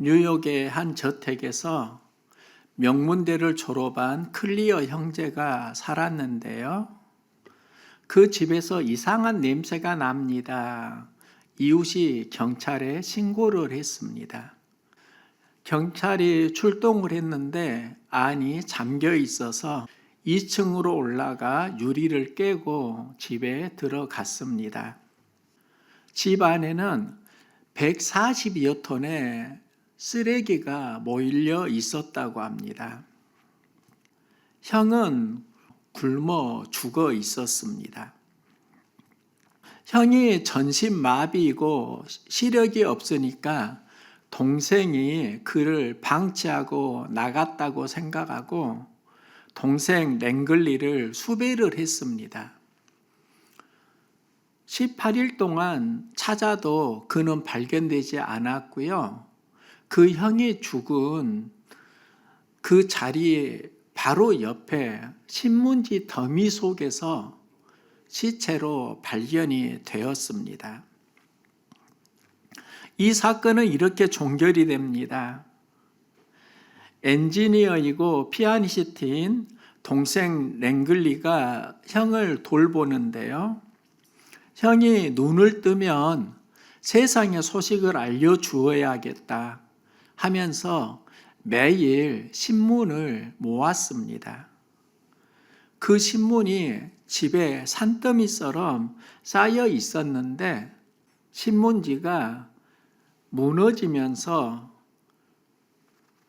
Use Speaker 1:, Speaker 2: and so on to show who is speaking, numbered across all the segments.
Speaker 1: 뉴욕의 한 저택에서 명문대를 졸업한 클리어 형제가 살았는데요. 그 집에서 이상한 냄새가 납니다. 이웃이 경찰에 신고를 했습니다. 경찰이 출동을 했는데 안이 잠겨 있어서 2층으로 올라가 유리를 깨고 집에 들어갔습니다. 집 안에는 140여 톤의 쓰레기가 모일려 있었다고 합니다. 형은 굶어 죽어 있었습니다. 형이 전신마비이고 시력이 없으니까 동생이 그를 방치하고 나갔다고 생각하고 동생 랭글리를 수배를 했습니다. 18일 동안 찾아도 그는 발견되지 않았고요. 그 형이 죽은 그 자리 바로 옆에 신문지 더미 속에서 시체로 발견이 되었습니다. 이 사건은 이렇게 종결이 됩니다. 엔지니어이고 피아니스트인 동생 랭글리가 형을 돌보는데요. 형이 눈을 뜨면 세상의 소식을 알려주어야겠다 하면서 매일 신문을 모았습니다. 그 신문이 집에 산더미처럼 쌓여 있었는데 신문지가 무너지면서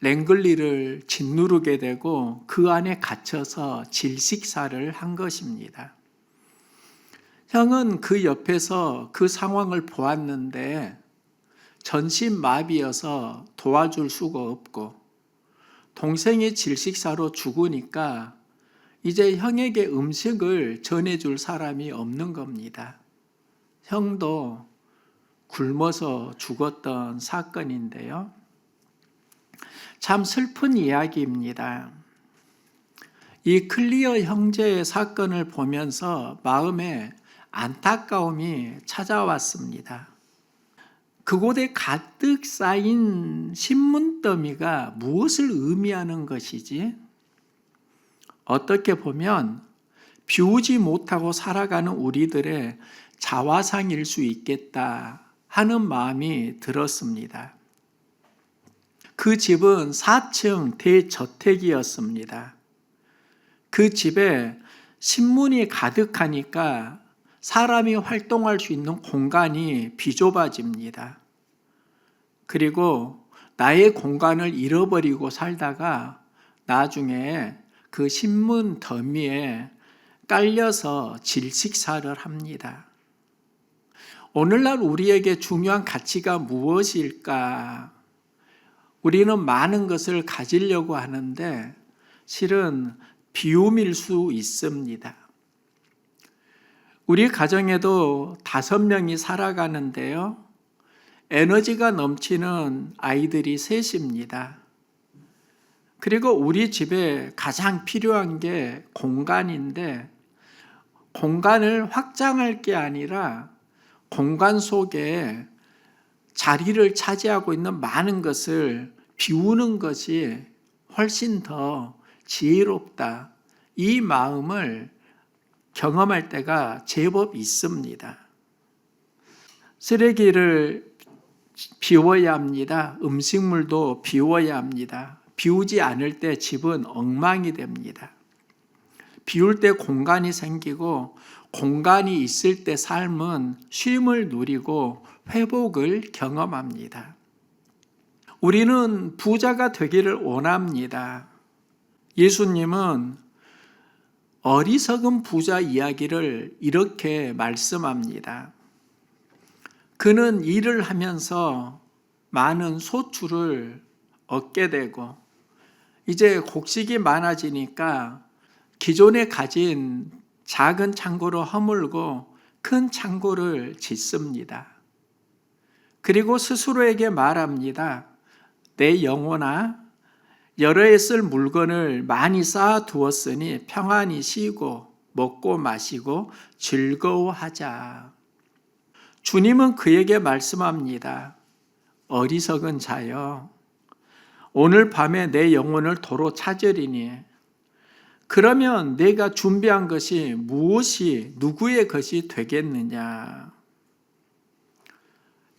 Speaker 1: 랭글리를 짓누르게 되고 그 안에 갇혀서 질식사를 한 것입니다. 형은 그 옆에서 그 상황을 보았는데 전신마비여서 도와줄 수가 없고 동생이 질식사로 죽으니까 이제 형에게 음식을 전해줄 사람이 없는 겁니다. 형도 굶어서 죽었던 사건인데요. 참 슬픈 이야기입니다. 이 클리어 형제의 사건을 보면서 마음에 안타까움이 찾아왔습니다. 그곳에 가득 쌓인 신문더미가 무엇을 의미하는 것이지? 어떻게 보면 비우지 못하고 살아가는 우리들의 자화상일 수 있겠다 하는 마음이 들었습니다. 그 집은 4층 대저택이었습니다. 그 집에 신문이 가득하니까 사람이 활동할 수 있는 공간이 비좁아집니다. 그리고 나의 공간을 잃어버리고 살다가 나중에 그 신문 더미에 깔려서 질식사를 합니다. 오늘날 우리에게 중요한 가치가 무엇일까? 우리는 많은 것을 가지려고 하는데 실은 비움일 수 있습니다. 우리 가정에도 5명이 살아가는데요. 에너지가 넘치는 아이들이 셋입니다. 그리고 우리 집에 가장 필요한 게 공간인데 공간을 확장할 게 아니라 공간 속에 자리를 차지하고 있는 많은 것을 비우는 것이 훨씬 더 지혜롭다. 이 마음을 경험할 때가 제법 있습니다. 쓰레기를 비워야 합니다. 음식물도 비워야 합니다. 비우지 않을 때 집은 엉망이 됩니다. 비울 때 공간이 생기고 공간이 있을 때 삶은 쉼을 누리고 회복을 경험합니다. 우리는 부자가 되기를 원합니다. 예수님은 어리석은 부자 이야기를 이렇게 말씀합니다. 그는 일을 하면서 많은 소출을 얻게 되고 이제 곡식이 많아지니까 기존에 가진 작은 창고를 허물고 큰 창고를 짓습니다. 그리고 스스로에게 말합니다. 내 영혼아, 여러 해 쓸 물건을 많이 쌓아 두었으니 평안히 쉬고 먹고 마시고 즐거워하자. 주님은 그에게 말씀합니다. 어리석은 자여, 오늘 밤에 내 영혼을 도로 찾으리니 그러면 내가 준비한 것이 무엇이 누구의 것이 되겠느냐.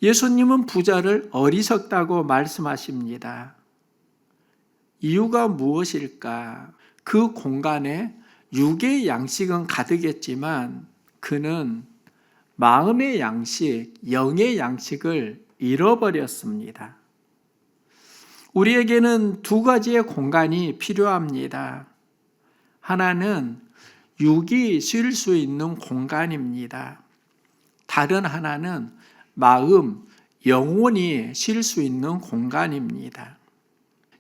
Speaker 1: 예수님은 부자를 어리석다고 말씀하십니다. 이유가 무엇일까? 그 공간에 육의 양식은 가득했지만 그는 마음의 양식, 영의 양식을 잃어버렸습니다. 우리에게는 두 가지의 공간이 필요합니다. 하나는 육이 쉴 수 있는 공간입니다. 다른 하나는 마음, 영혼이 쉴 수 있는 공간입니다.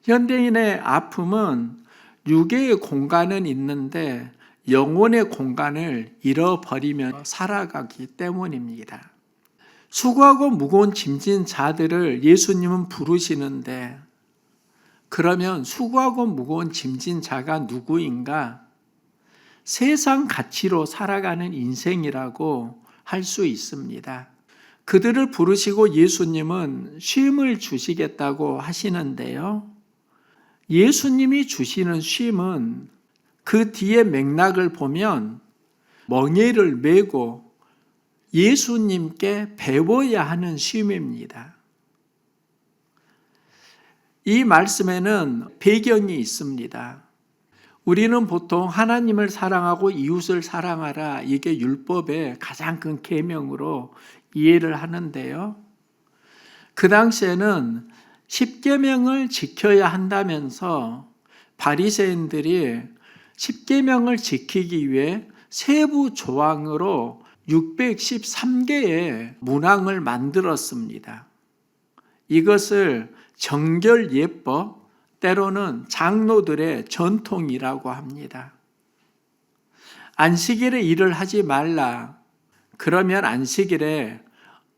Speaker 1: 현대인의 아픔은 육의 공간은 있는데 영혼의 공간을 잃어버리며 살아가기 때문입니다. 수고하고 무거운 짐진 자들을 예수님은 부르시는데 그러면 수고하고 무거운 짐진 자가 누구인가? 세상 가치로 살아가는 인생이라고 할 수 있습니다. 그들을 부르시고 예수님은 쉼을 주시겠다고 하시는데요. 예수님이 주시는 쉼은 그 뒤의 맥락을 보면 멍에를 메고 예수님께 배워야 하는 쉼입니다. 이 말씀에는 배경이 있습니다. 우리는 보통 하나님을 사랑하고 이웃을 사랑하라, 이게 율법의 가장 큰 계명으로 이해를 하는데요. 그 당시에는 십계명을 지켜야 한다면서 바리새인들이 십계명을 지키기 위해 세부 조항으로 613개의 문항을 만들었습니다. 이것을 정결예법, 때로는 장로들의 전통이라고 합니다. 안식일에 일을 하지 말라. 그러면 안식일에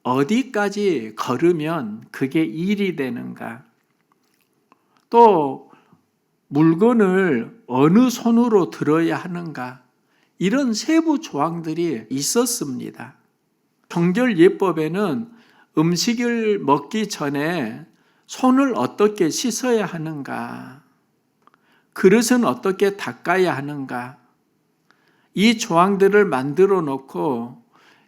Speaker 1: 어디까지 걸으면 그게 일이 되는가? 또 물건을 어느 손으로 들어야 하는가? 이런 세부 조항들이 있었습니다. 정결예법에는 음식을 먹기 전에 손을 어떻게 씻어야 하는가? 그릇은 어떻게 닦아야 하는가? 이 조항들을 만들어 놓고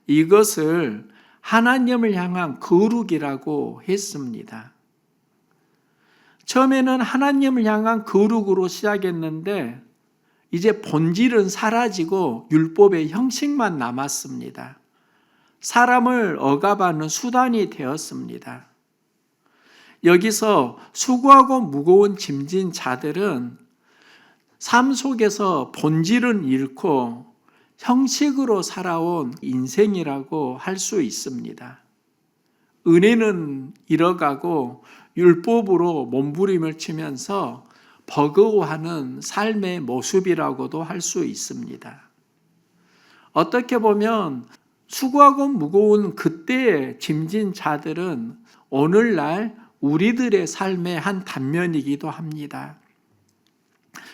Speaker 1: 이것을 하나님을 향한 거룩이라고 했습니다. 처음에는 하나님을 향한 거룩으로 시작했는데 이제 본질은 사라지고 율법의 형식만 남았습니다. 사람을 억압하는 수단이 되었습니다. 여기서 수고하고 무거운 짐진 자들은 삶 속에서 본질은 잃고 형식으로 살아온 인생이라고 할 수 있습니다. 은혜는 잃어가고 율법으로 몸부림을 치면서 버거워하는 삶의 모습이라고도 할 수 있습니다. 어떻게 보면 수고하고 무거운 그때의 짐진 자들은 오늘날 우리들의 삶의 한 단면이기도 합니다.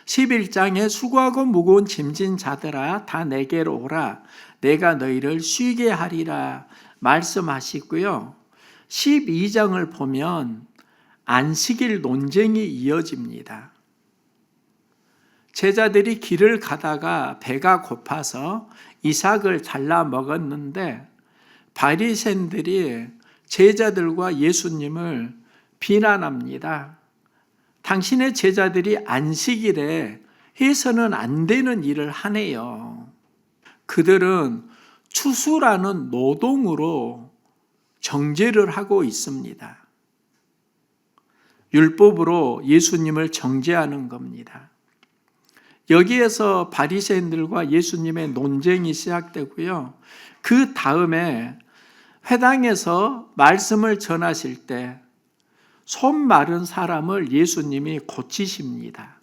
Speaker 1: 11장에 수고하고 무거운 짐진 자들아 다 내게로 오라 내가 너희를 쉬게 하리라 말씀하시고요. 12장을 보면 안식일 논쟁이 이어집니다. 제자들이 길을 가다가 배가 고파서 이삭을 잘라 먹었는데 바리새인들이 제자들과 예수님을 비난합니다. 당신의 제자들이 안식일에 해서는 안 되는 일을 하네요. 그들은 추수라는 노동으로 정죄를 하고 있습니다. 율법으로 예수님을 정죄하는 겁니다. 여기에서 바리새인들과 예수님의 논쟁이 시작되고요. 그 다음에 회당에서 말씀을 전하실 때 손 마른 사람을 예수님이 고치십니다.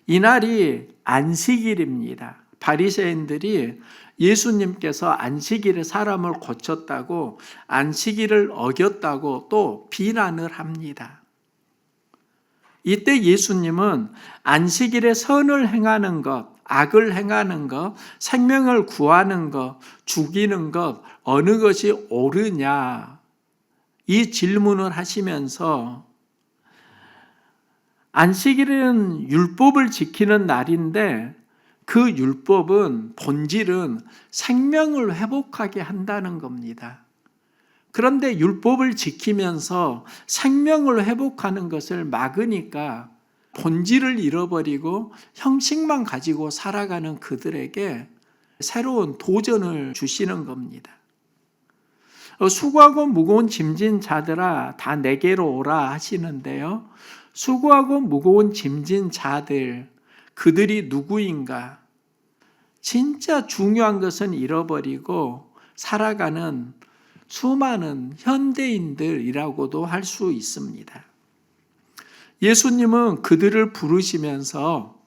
Speaker 1: 이날이 안식일입니다. 바리새인들이 예수님께서 안식일에 사람을 고쳤다고 안식일을 어겼다고 또 비난을 합니다. 이때 예수님은 안식일에 선을 행하는 것, 악을 행하는 것, 생명을 구하는 것, 죽이는 것, 어느 것이 옳으냐 이 질문을 하시면서 안식일은 율법을 지키는 날인데 그 율법은 본질은 생명을 회복하게 한다는 겁니다. 그런데 율법을 지키면서 생명을 회복하는 것을 막으니까 본질을 잃어버리고 형식만 가지고 살아가는 그들에게 새로운 도전을 주시는 겁니다. 수고하고 무거운 짐진 자들아 다 내게로 오라 하시는데요. 수고하고 무거운 짐진 자들, 그들이 누구인가? 진짜 중요한 것은 잃어버리고 살아가는 수많은 현대인들이라고도 할 수 있습니다. 예수님은 그들을 부르시면서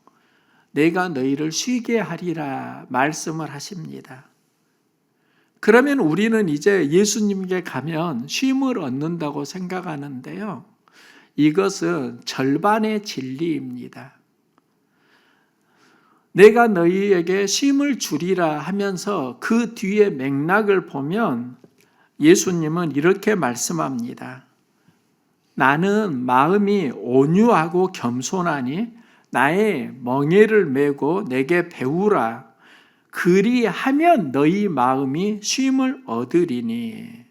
Speaker 1: 내가 너희를 쉬게 하리라 말씀을 하십니다. 그러면 우리는 이제 예수님께 가면 쉼을 얻는다고 생각하는데요. 이것은 절반의 진리입니다. 내가 너희에게 쉼을 주리라 하면서 그 뒤에 맥락을 보면 예수님은 이렇게 말씀합니다. 나는 마음이 온유하고 겸손하니 나의 멍에를 메고 내게 배우라. 그리하면 너희 마음이 쉼을 얻으리니.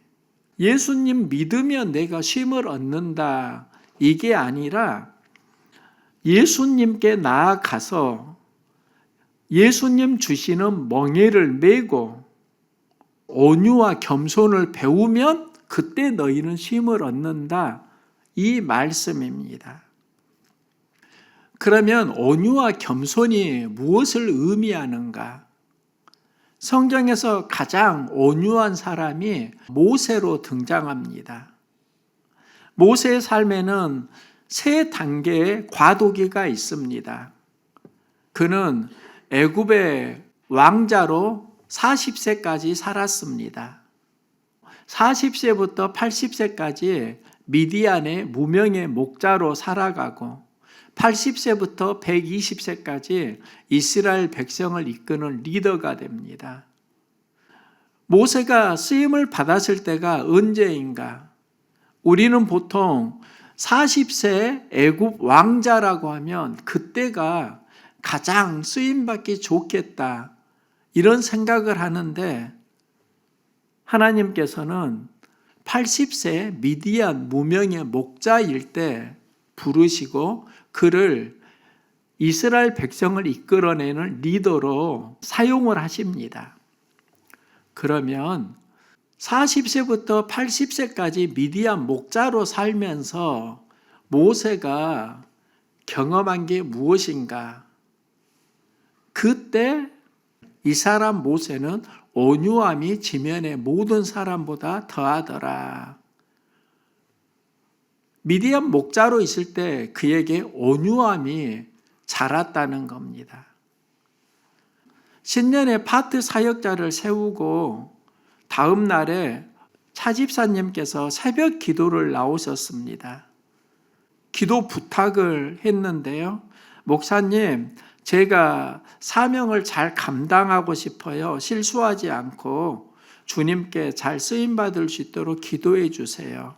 Speaker 1: 예수님 믿으면 내가 쉼을 얻는다. 이게 아니라 예수님께 나아가서 예수님 주시는 멍에를 메고 온유와 겸손을 배우면 그때 너희는 쉼을 얻는다. 이 말씀입니다. 그러면 온유와 겸손이 무엇을 의미하는가? 성경에서 가장 온유한 사람이 모세로 등장합니다. 모세의 삶에는 세 단계의 과도기가 있습니다. 그는 애굽의 왕자로 40세까지 살았습니다. 40세부터 80세까지 미디안의 무명의 목자로 살아가고 80세부터 120세까지 이스라엘 백성을 이끄는 리더가 됩니다. 모세가 쓰임을 받았을 때가 언제인가? 우리는 보통 40세 애굽 왕자라고 하면 그때가 가장 쓰임받기 좋겠다 이런 생각을 하는데 하나님께서는 80세 미디안 무명의 목자일 때 부르시고 그를 이스라엘 백성을 이끌어내는 리더로 사용을 하십니다. 그러면 40세부터 80세까지 미디안 목자로 살면서 모세가 경험한 게 무엇인가? 그때 이 사람 모세는 온유함이 지면의 모든 사람보다 더하더라. 미디안 목자로 있을 때 그에게 온유함이 자랐다는 겁니다. 신년에 파트 사역자를 세우고 다음 날에 차집사님께서 새벽 기도를 나오셨습니다. 기도 부탁을 했는데요. 목사님, 제가 사명을 잘 감당하고 싶어요. 실수하지 않고 주님께 잘 쓰임받을 수 있도록 기도해 주세요.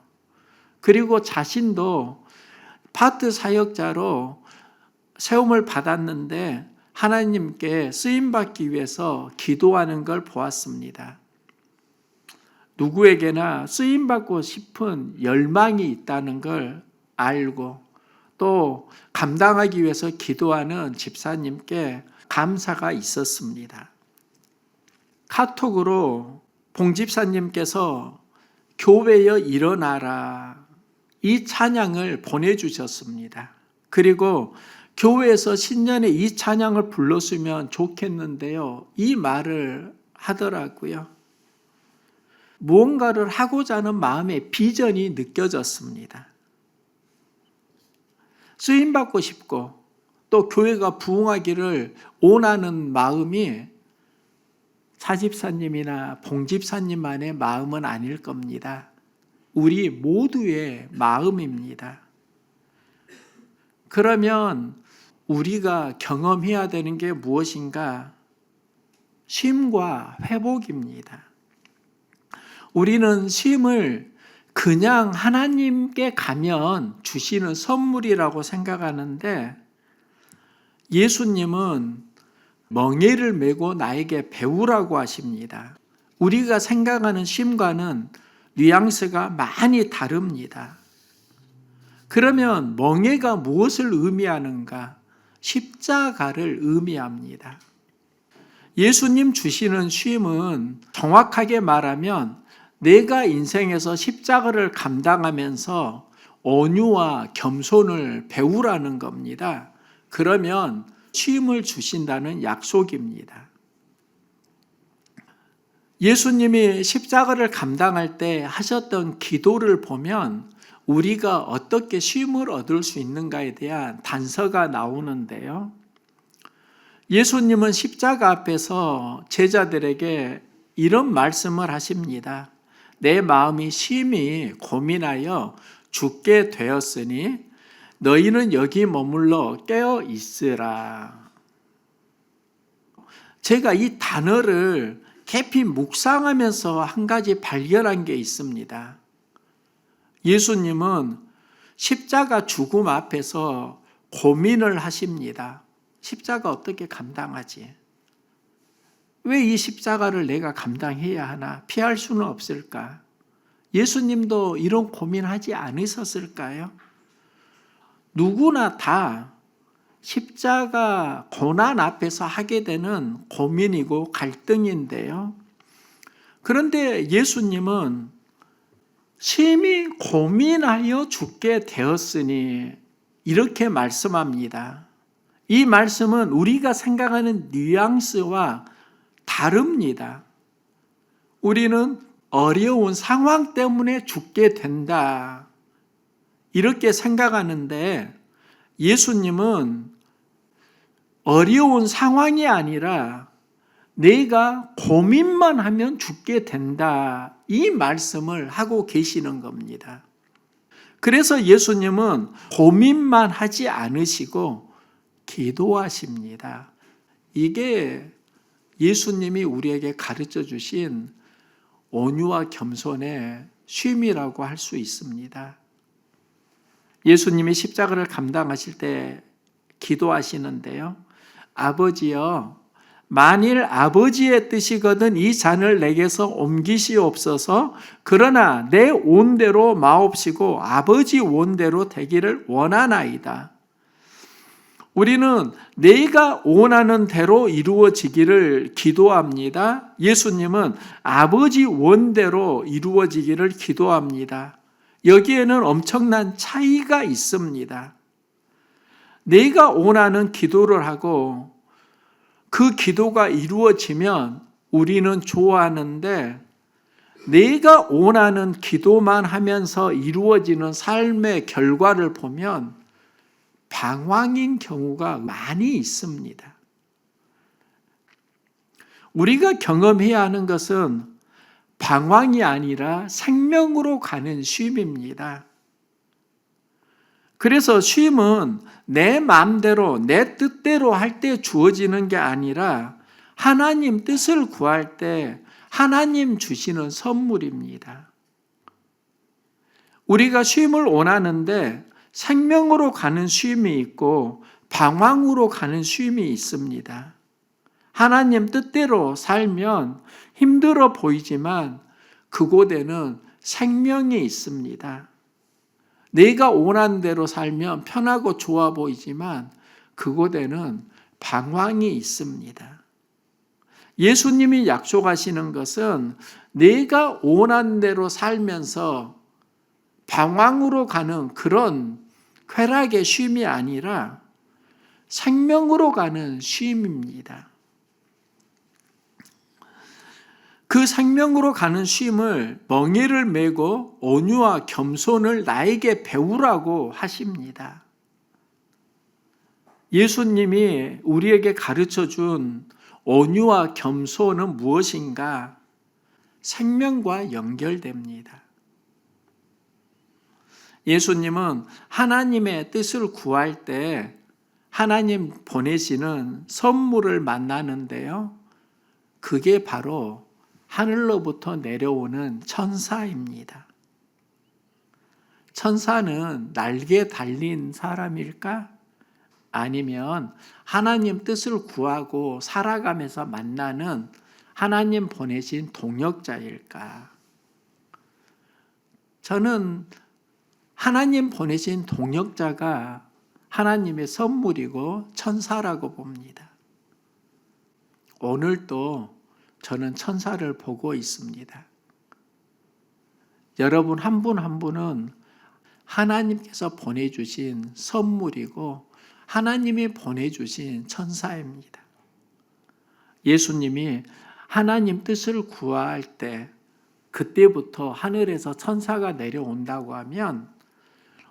Speaker 1: 그리고 자신도 파트 사역자로 세움을 받았는데 하나님께 쓰임받기 위해서 기도하는 걸 보았습니다. 누구에게나 쓰임받고 싶은 열망이 있다는 걸 알고 또 감당하기 위해서 기도하는 집사님께 감사가 있었습니다. 카톡으로 봉 집사님께서 교회여 일어나라 이 찬양을 보내주셨습니다. 그리고 교회에서 신년에 이 찬양을 불렀으면 좋겠는데요. 이 말을 하더라고요. 무언가를 하고자 하는 마음의 비전이 느껴졌습니다. 쓰임받고 싶고 또 교회가 부흥하기를 원하는 마음이 차집사님이나 봉집사님만의 마음은 아닐 겁니다. 우리 모두의 마음입니다. 그러면 우리가 경험해야 되는 게 무엇인가? 쉼과 회복입니다. 우리는 쉼을 그냥 하나님께 가면 주시는 선물이라고 생각하는데 예수님은 멍에를 메고 나에게 배우라고 하십니다. 우리가 생각하는 쉼과는 뉘앙스가 많이 다릅니다. 그러면 멍에가 무엇을 의미하는가? 십자가를 의미합니다. 예수님 주시는 쉼은 정확하게 말하면 내가 인생에서 십자가를 감당하면서 온유와 겸손을 배우라는 겁니다. 그러면 쉼을 주신다는 약속입니다. 예수님이 십자가를 감당할 때 하셨던 기도를 보면 우리가 어떻게 쉼을 얻을 수 있는가에 대한 단서가 나오는데요. 예수님은 십자가 앞에서 제자들에게 이런 말씀을 하십니다. 내 마음이 심히 고민하여 죽게 되었으니 너희는 여기 머물러 깨어 있으라. 제가 이 단어를 깊이 묵상하면서 한 가지 발견한 게 있습니다. 예수님은 십자가 죽음 앞에서 고민을 하십니다. 십자가 어떻게 감당하지? 왜 이 십자가를 내가 감당해야 하나? 피할 수는 없을까? 예수님도 이런 고민하지 않으셨을까요? 누구나 다 십자가 고난 앞에서 하게 되는 고민이고 갈등인데요. 그런데 예수님은 심히 고민하여 죽게 되었으니 이렇게 말씀합니다. 이 말씀은 우리가 생각하는 뉘앙스와 다릅니다. 우리는 어려운 상황 때문에 죽게 된다. 이렇게 생각하는데 예수님은 어려운 상황이 아니라 내가 고민만 하면 죽게 된다. 이 말씀을 하고 계시는 겁니다. 그래서 예수님은 고민만 하지 않으시고 기도하십니다. 이게 예수님이 우리에게 가르쳐 주신 온유와 겸손의 쉼이라고 할 수 있습니다. 예수님이 십자가를 감당하실 때 기도하시는데요. 아버지여, 만일 아버지의 뜻이거든 이 잔을 내게서 옮기시옵소서. 그러나 내 온대로 마옵시고 아버지 온대로 되기를 원하나이다. 우리는 내가 원하는 대로 이루어지기를 기도합니다. 예수님은 아버지 원대로 이루어지기를 기도합니다. 여기에는 엄청난 차이가 있습니다. 내가 원하는 기도를 하고 그 기도가 이루어지면 우리는 좋아하는데 내가 원하는 기도만 하면서 이루어지는 삶의 결과를 보면 방황인 경우가 많이 있습니다. 우리가 경험해야 하는 것은 방황이 아니라 생명으로 가는 쉼입니다. 그래서 쉼은 내 마음대로 내 뜻대로 할 때 주어지는 게 아니라 하나님 뜻을 구할 때 하나님 주시는 선물입니다. 우리가 쉼을 원하는데 생명으로 가는 쉼이 있고 방황으로 가는 쉼이 있습니다. 하나님 뜻대로 살면 힘들어 보이지만 그곳에는 생명이 있습니다. 내가 원하는 대로 살면 편하고 좋아 보이지만 그곳에는 방황이 있습니다. 예수님이 약속하시는 것은 내가 원하는 대로 살면서 방황으로 가는 그런 쾌락의 쉼이 아니라 생명으로 가는 쉼입니다. 그 생명으로 가는 쉼을 멍에를 메고 온유와 겸손을 나에게 배우라고 하십니다. 예수님이 우리에게 가르쳐 준 온유와 겸손은 무엇인가? 생명과 연결됩니다. 예수님은 하나님의 뜻을 구할 때 하나님 보내시는 선물을 만나는데요. 그게 바로 하늘로부터 내려오는 천사입니다. 천사는 날개에 달린 사람일까? 아니면 하나님 뜻을 구하고 살아가면서 만나는 하나님 보내신 동역자일까? 저는 하나님 보내신 동역자가 하나님의 선물이고 천사라고 봅니다. 오늘도 저는 천사를 보고 있습니다. 여러분 한 분 한 분은 하나님께서 보내주신 선물이고 하나님이 보내주신 천사입니다. 예수님이 하나님 뜻을 구할 때 그때부터 하늘에서 천사가 내려온다고 하면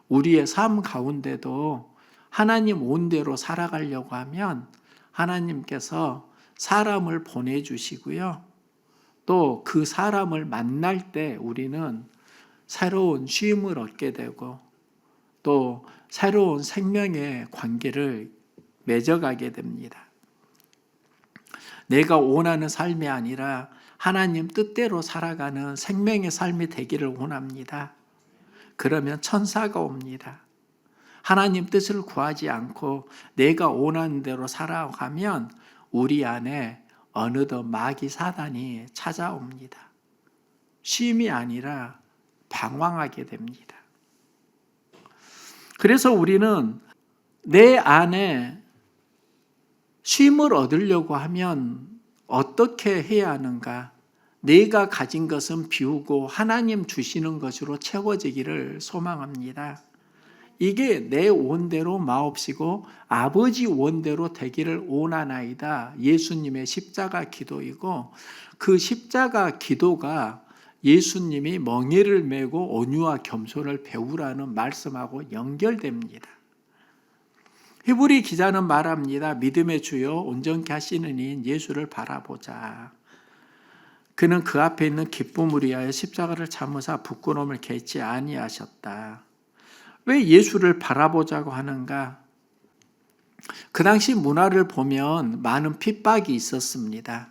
Speaker 1: 우리의 삶 가운데도 하나님 온대로 살아가려고 하면 하나님께서 사람을 보내주시고요. 또 그 사람을 만날 때 우리는 새로운 쉼을 얻게 되고 또 새로운 생명의 관계를 맺어가게 됩니다. 내가 원하는 삶이 아니라 하나님 뜻대로 살아가는 생명의 삶이 되기를 원합니다. 그러면 천사가 옵니다. 하나님 뜻을 구하지 않고 내가 원하는 대로 살아가면 우리 안에 어느덧 마귀 사단이 찾아옵니다. 쉼이 아니라 방황하게 됩니다. 그래서 우리는 내 안에 쉼을 얻으려고 하면 어떻게 해야 하는가? 내가 가진 것은 비우고 하나님 주시는 것으로 채워지기를 소망합니다. 이게 내 원대로 마옵시고 아버지 원대로 되기를 원하나이다. 예수님의 십자가 기도이고 그 십자가 기도가 예수님이 멍에를 메고 온유와 겸손을 배우라는 말씀하고 연결됩니다. 히브리 기자는 말합니다. 믿음의 주요 온전케 하시는 이인 예수를 바라보자. 그는 그 앞에 있는 기쁨을 위하여 십자가를 참으사 부끄러움을 개치 아니하셨다. 왜 예수를 바라보자고 하는가? 그 당시 문화를 보면 많은 핍박이 있었습니다.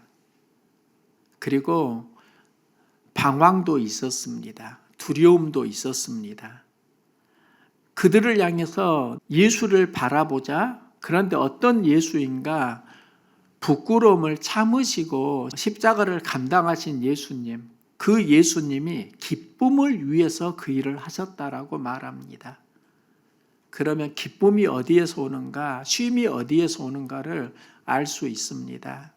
Speaker 1: 그리고 방황도 있었습니다. 두려움도 있었습니다. 그들을 향해서 예수를 바라보자. 그런데 어떤 예수인가? 부끄러움을 참으시고 십자가를 감당하신 예수님, 그 예수님이 기쁨을 위해서 그 일을 하셨다라고 말합니다. 그러면 기쁨이 어디에서 오는가, 쉼이 어디에서 오는가를 알 수 있습니다.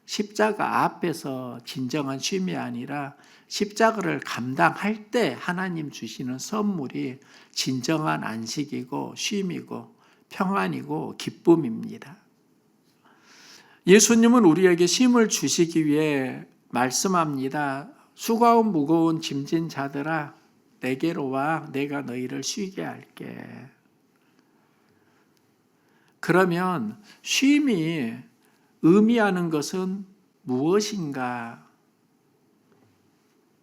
Speaker 1: 십자가 앞에서 진정한 쉼이 아니라 십자가를 감당할 때 하나님 주시는 선물이 진정한 안식이고 쉼이고 평안이고 기쁨입니다. 예수님은 우리에게 쉼을 주시기 위해 말씀합니다. 수고하고 무거운 짐진 자들아 내게로 와 내가 너희를 쉬게 할게. 그러면 쉼이 의미하는 것은 무엇인가?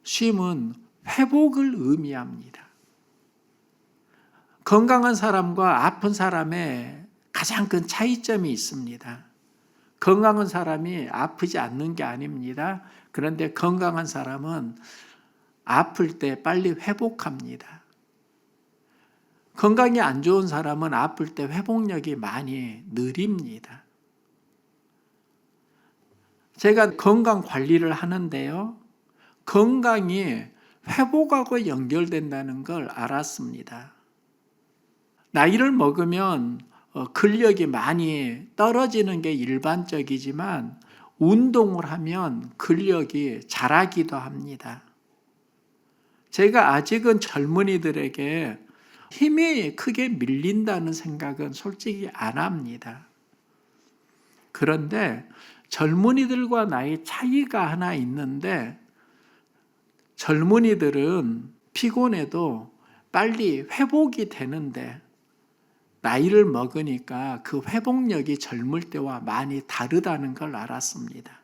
Speaker 1: 쉼은 회복을 의미합니다. 건강한 사람과 아픈 사람의 가장 큰 차이점이 있습니다. 건강한 사람이 아프지 않는 게 아닙니다. 그런데 건강한 사람은 아플 때 빨리 회복합니다. 건강이 안 좋은 사람은 아플 때 회복력이 많이 느립니다. 제가 건강 관리를 하는데요. 건강이 회복하고 연결된다는 걸 알았습니다. 나이를 먹으면 근력이 많이 떨어지는 게 일반적이지만 운동을 하면 근력이 자라기도 합니다. 제가 아직은 젊은이들에게 힘이 크게 밀린다는 생각은 솔직히 안 합니다. 그런데 젊은이들과 나이 차이가 하나 있는데 젊은이들은 피곤해도 빨리 회복이 되는데 나이를 먹으니까 그 회복력이 젊을 때와 많이 다르다는 걸 알았습니다.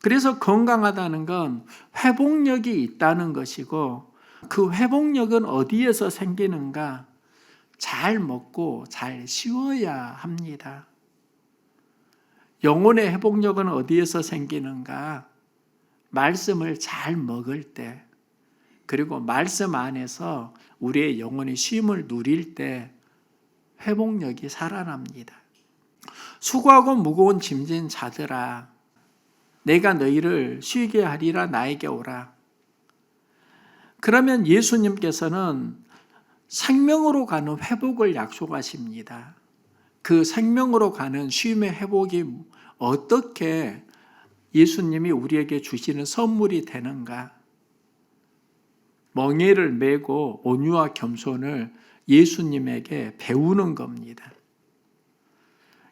Speaker 1: 그래서 건강하다는 건 회복력이 있다는 것이고 그 회복력은 어디에서 생기는가? 잘 먹고 잘 쉬어야 합니다. 영혼의 회복력은 어디에서 생기는가? 말씀을 잘 먹을 때, 그리고 말씀 안에서 우리의 영혼이 쉼을 누릴 때 회복력이 살아납니다. 수고하고 무거운 짐진 자들아, 내가 너희를 쉬게 하리라. 나에게 오라. 그러면 예수님께서는 생명으로 가는 회복을 약속하십니다. 그 생명으로 가는 쉼의 회복이 어떻게 예수님이 우리에게 주시는 선물이 되는가? 멍에를 메고 온유와 겸손을 예수님에게 배우는 겁니다.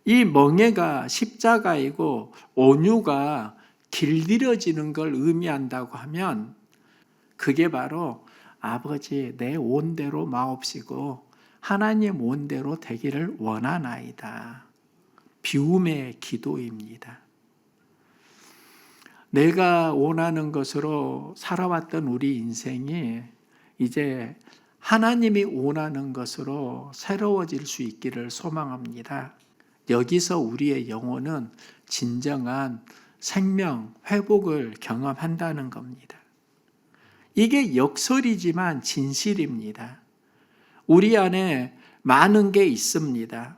Speaker 1: 이 멍에가 십자가이고 온유가 길들여지는 걸 의미한다고 하면 그게 바로 아버지 내 온대로 마옵시고 하나님 온대로 되기를 원하나이다. 비움의 기도입니다. 내가 원하는 것으로 살아왔던 우리 인생이 이제 하나님이 원하는 것으로 새로워질 수 있기를 소망합니다. 여기서 우리의 영혼은 진정한 생명, 회복을 경험한다는 겁니다. 이게 역설이지만 진실입니다. 우리 안에 많은 게 있습니다.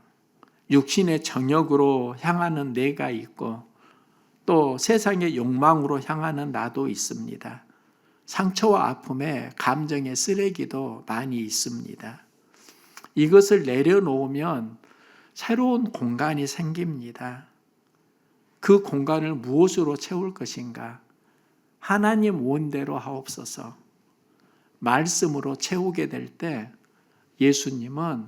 Speaker 1: 육신의 정욕으로 향하는 내가 있고 또 세상의 욕망으로 향하는 나도 있습니다. 상처와 아픔에 감정의 쓰레기도 많이 있습니다. 이것을 내려놓으면 새로운 공간이 생깁니다. 그 공간을 무엇으로 채울 것인가? 하나님 원대로 하옵소서. 말씀으로 채우게 될 때 예수님은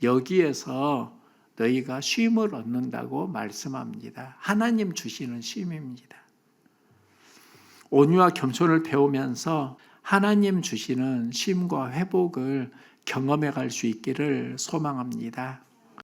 Speaker 1: 여기에서 너희가 쉼을 얻는다고 말씀합니다. 하나님 주시는 쉼입니다. 온유와 겸손을 배우면서 하나님 주시는 쉼과 회복을 경험해 갈 수 있기를 소망합니다.